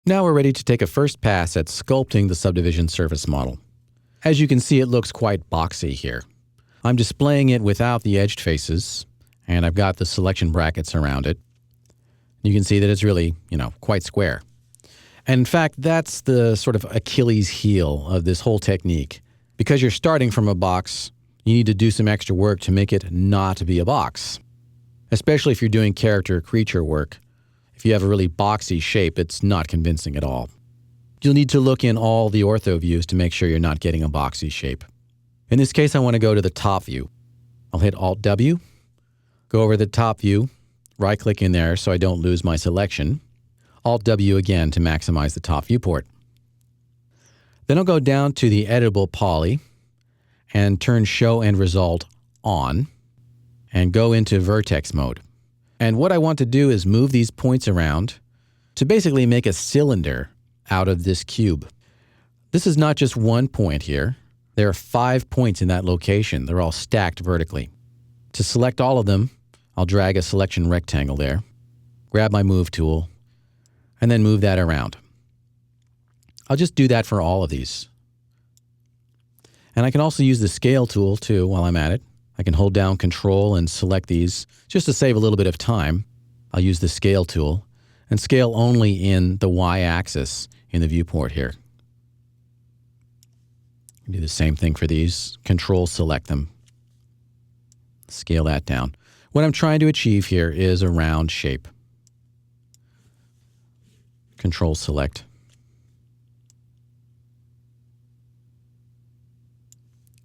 Now we're ready to take a first pass at sculpting the subdivision surface model. As you can see, it looks quite boxy here. I'm displaying it without the edged faces, and I've got the selection brackets around it. You can see that it's really, quite square. And in fact, that's the sort of Achilles heel of this whole technique. Because you're starting from a box, you need to do some extra work to make it not be a box. Especially if you're doing character creature work. If you have a really boxy shape, it's not convincing at all. You'll need to look in all the ortho views to make sure you're not getting a boxy shape. In this case, I want to go to the top view. I'll hit Alt-W, go over the top view, right-click in there so I don't lose my selection. Alt-W again to maximize the top viewport. Then I'll go down to the Editable Poly and turn Show End Result on and go into Vertex mode. And what I want to do is move these points around to basically make a cylinder out of this cube. This is not just one point here. There are 5 points in that location. They're all stacked vertically. To select all of them, I'll drag a selection rectangle there, grab my Move tool, and then move that around. I'll just do that for all of these. And I can also use the Scale tool too while I'm at it. I can hold down Control and select these just to save a little bit of time. I'll use the Scale tool and scale only in the Y-axis in the viewport here. Do the same thing for these. Control select them. Scale that down. What I'm trying to achieve here is a round shape. Control select.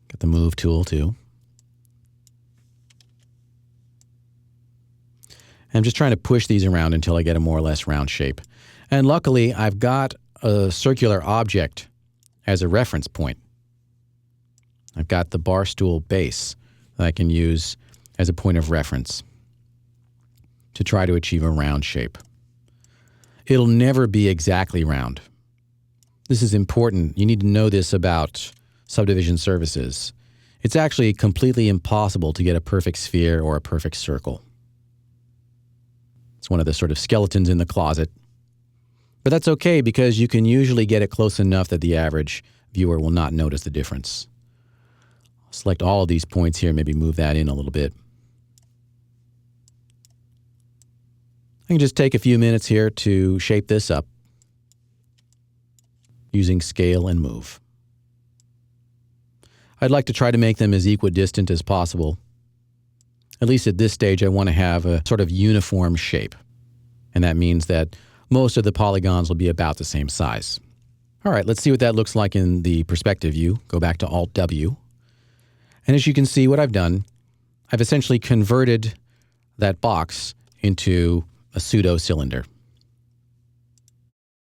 Got the Move tool too. I'm just trying to push these around until I get a more or less round shape. And luckily, I've got a circular object as a reference point. I've got the bar stool base that I can use as a point of reference to try to achieve a round shape. It'll never be exactly round. This is important. You need to know this about subdivision surfaces. It's actually completely impossible to get a perfect sphere or a perfect circle. It's one of the sort of skeletons in the closet. But that's okay because you can usually get it close enough that the average viewer will not notice the difference. I'll select all of these points here, maybe move that in a little bit. I can just take a few minutes here to shape this up using Scale and Move. I'd like to try to make them as equidistant as possible. At least at this stage, I want to have a sort of uniform shape. And that means that most of the polygons will be about the same size. All right, let's see what that looks like in the perspective view. Go back to Alt-W. And as you can see what I've done, I've essentially converted that box into a pseudo-cylinder.